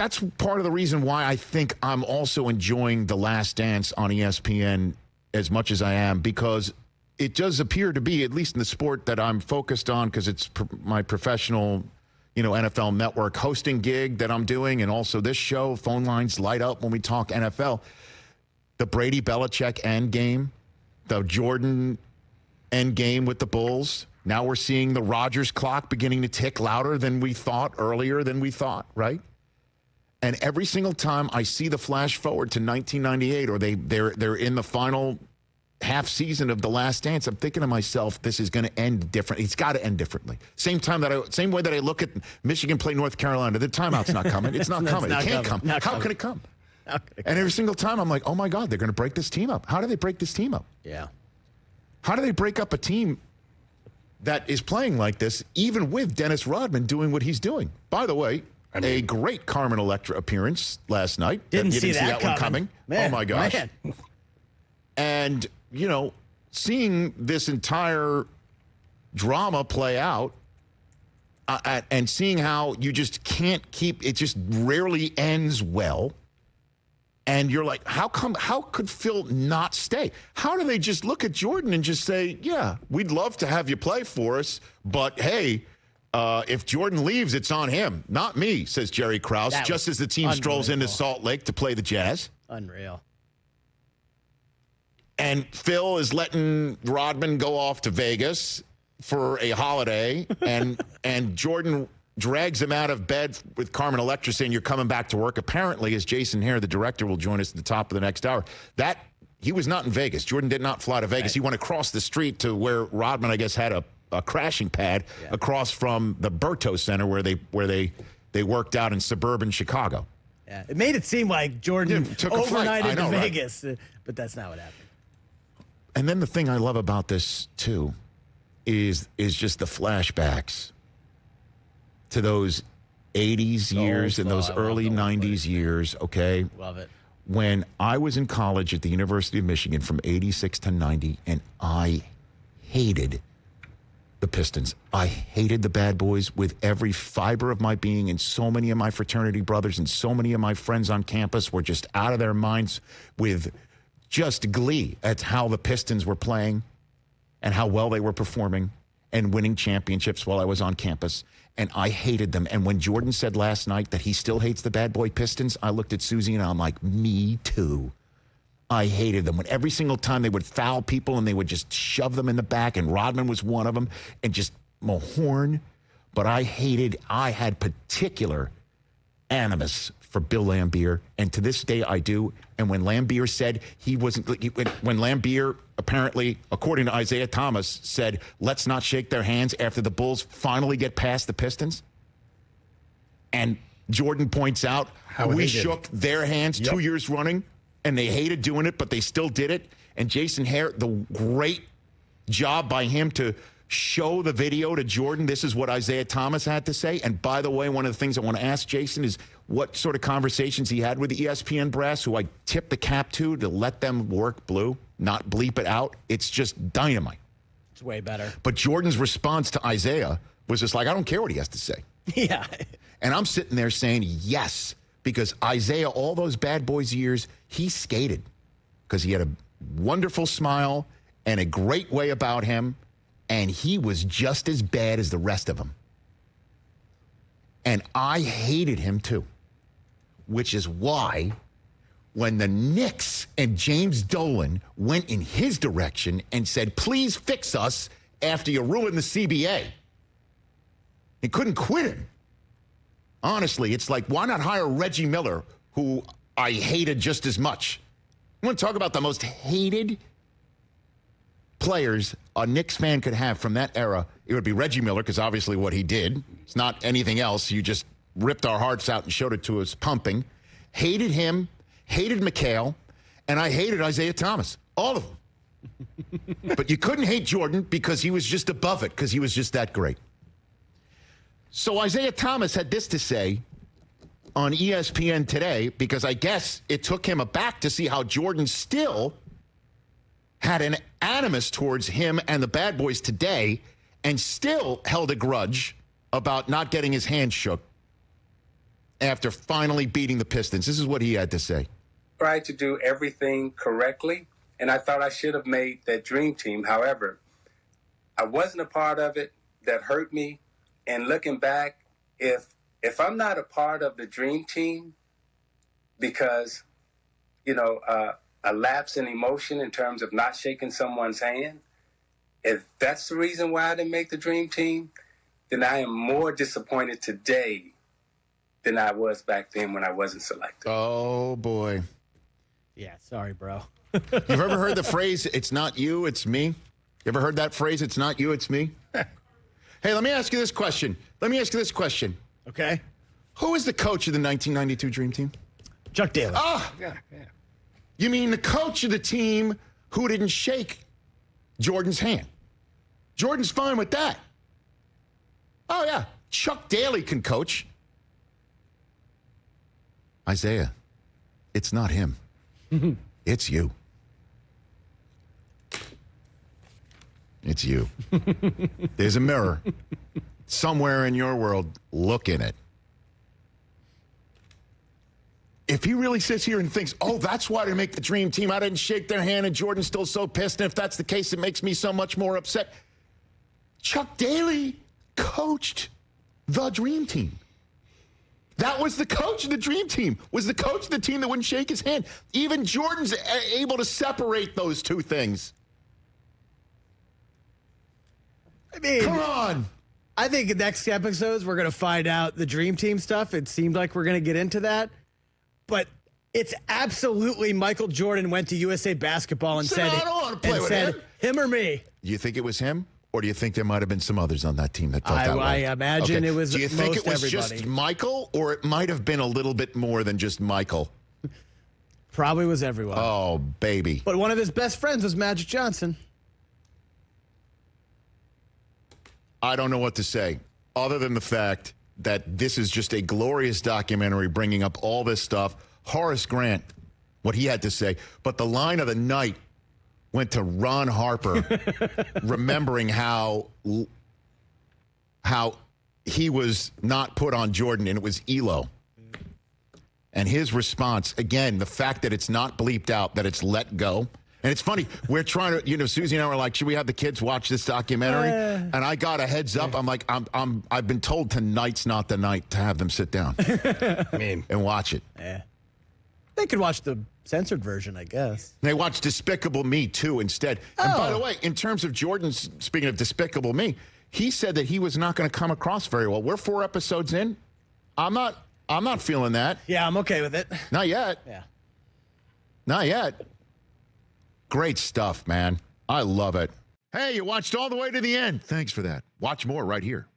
that's part of the reason why I think I'm also enjoying The Last Dance on ESPN as much as I am, because it does appear to be, at least in the sport that I'm focused on, because it's my professional, NFL network hosting gig that I'm doing, and also this show, phone lines light up when we talk NFL. The Brady Belichick end game, the Jordan end game with the Bulls. Now we're seeing the Rodgers clock beginning to tick louder than we thought, earlier than we thought, right? And every single time I see the flash forward to 1998, or they're in the final half season of The Last Dance, I'm thinking to myself, this is going to end different. It's got to end differently. Same way that I look at Michigan play North Carolina. The timeout's not coming. It's not coming. It can't come. How can it come? And every single time I'm like, oh my God, they're going to break this team up. How do they break this team up? Yeah. How do they break up a team that is playing like this, even with Dennis Rodman doing what he's doing? By the way, a great Carmen Electra appearance last night. Didn't see that one coming. Man, oh my gosh. Man. And, seeing this entire drama play out and seeing how you just can't keep, it just rarely ends well. And you're like, how could Phil not stay? How do they just look at Jordan and just say, yeah, we'd love to have you play for us, but hey, if Jordan leaves, it's on him, not me, says Jerry Krause, just as the team strolls into Salt Lake to play the Jazz. Unreal. And Phil is letting Rodman go off to Vegas for a holiday, and Jordan drags him out of bed with Carmen Electra saying, you're coming back to work. Apparently, as Jason Hare, the director, will join us at the top of the next hour, that he was not in Vegas. Jordan did not fly to Vegas. Right. He went across the street to where Rodman, I guess, had a crashing pad across from the Berto Center where they worked out in suburban Chicago. Yeah, it made it seem like Jordan took overnighted to Vegas, right? But that's not what happened. And then the thing I love about this, too, is just the flashbacks to those 80s years and those early 90s years, okay? Love it. When I was in college at the University of Michigan from 86 to 90, and I hated the Pistons. I hated the bad boys with every fiber of my being, and so many of my fraternity brothers and so many of my friends on campus were just out of their minds with just glee at how the Pistons were playing and how well they were performing and winning championships while I was on campus. And I hated them. And when Jordan said last night that he still hates the bad boy Pistons, I looked at Susie and I'm like, me too. I hated them. When every single time they would foul people and they would just shove them in the back, and Rodman was one of them, and just Mahorn. But I had particular animus for Bill Laimbeer, and to this day I do. And when Laimbeer said when Laimbeer apparently, according to Isiah Thomas, said, let's not shake their hands after the Bulls finally get past the Pistons, and Jordan points out how we shook their hands 2 years running, and they hated doing it, but they still did it. And Jason Hare, the great job by him to show the video to Jordan. This is what Isiah Thomas had to say. And by the way, one of the things I want to ask Jason is what sort of conversations he had with the ESPN brass, who I tip the cap to let them work blue, not bleep it out. It's just dynamite. It's way better. But Jordan's response to Isiah was just like, I don't care what he has to say. Yeah. And I'm sitting there saying, yes, because Isiah, all those bad boys years, he skated because he had a wonderful smile and a great way about him. And he was just as bad as the rest of them. And I hated him too, which is why when the Knicks and James Dolan went in his direction and said, please fix us after you ruined the CBA, he couldn't quit him. Honestly, it's like, why not hire Reggie Miller, who I hated just as much? You want to talk about the most hated players a Knicks fan could have from that era? It would be Reggie Miller, because obviously what he did, it's not anything else. You just ripped our hearts out and showed it to us pumping. Hated him, hated McHale, and I hated Isiah Thomas. All of them. But you couldn't hate Jordan because he was just above it, because he was just that great. So Isiah Thomas had this to say on ESPN today, because I guess it took him aback to see how Jordan still had an animus towards him and the bad boys today, and still held a grudge about not getting his hand shook. after finally beating the Pistons. This is what he had to say. Tried to do everything correctly, and I thought I should have made that dream team. However, I wasn't a part of it. That hurt me. And looking back, if I'm not a part of the dream team because, a lapse in emotion in terms of not shaking someone's hand, if that's the reason why I didn't make the dream team, then I am more disappointed today than I was back then when I wasn't selected. Oh, boy. Yeah, sorry, bro. You've ever heard the phrase, it's not you, it's me? You ever heard that phrase, it's not you, it's me? Hey, let me ask you this question. Okay. Who is the coach of the 1992 Dream Team? Chuck Daly. Ah! Yeah. You mean the coach of the team who didn't shake Jordan's hand? Jordan's fine with that. Oh, yeah. Chuck Daly can coach. Isiah, it's not him. It's you. It's you. There's a mirror. Somewhere in your world, look in it. If he really sits here and thinks, oh, that's why they make the dream team, I didn't shake their hand and Jordan's still so pissed, and if that's the case, it makes me so much more upset. Chuck Daly coached the dream team. That was the coach of the dream team, was the coach of the team that wouldn't shake his hand. Even Jordan's able to separate those two things. I mean, come on. I think in next episodes, we're going to find out the dream team stuff. It seemed like we're going to get into that. But it's absolutely Michael Jordan went to USA Basketball and said, I don't want to play with him or me. Do you think it was him? Or do you think there might have been some others on that team that felt that way? I imagine it was. Do you think it was everybody. just Michael, or it might have been a little bit more than just Michael? Probably was everyone. Oh, baby. But one of his best friends was Magic Johnson. I don't know what to say, other than the fact that this is just a glorious documentary bringing up all this stuff. Horace Grant, what he had to say. But the line of the night went to Ron Harper, remembering how he was not put on Jordan, and it was Elo. And his response, again, the fact that it's not bleeped out, that it's let go. And it's funny, we're trying to, Susie and I were like, should we have the kids watch this documentary? And I got a heads up. I'm like, I've been told tonight's not the night to have them sit down and watch it. Yeah. They could watch the censored version, I guess. They watched Despicable Me, too, instead. Oh. And by the way, in terms of Jordan's, speaking of Despicable Me, he said that he was not going to come across very well. We're 4 episodes in. I'm not feeling that. Yeah, I'm okay with it. Not yet. Yeah. Not yet. Great stuff, man. I love it. Hey, you watched all the way to the end. Thanks for that. Watch more right here.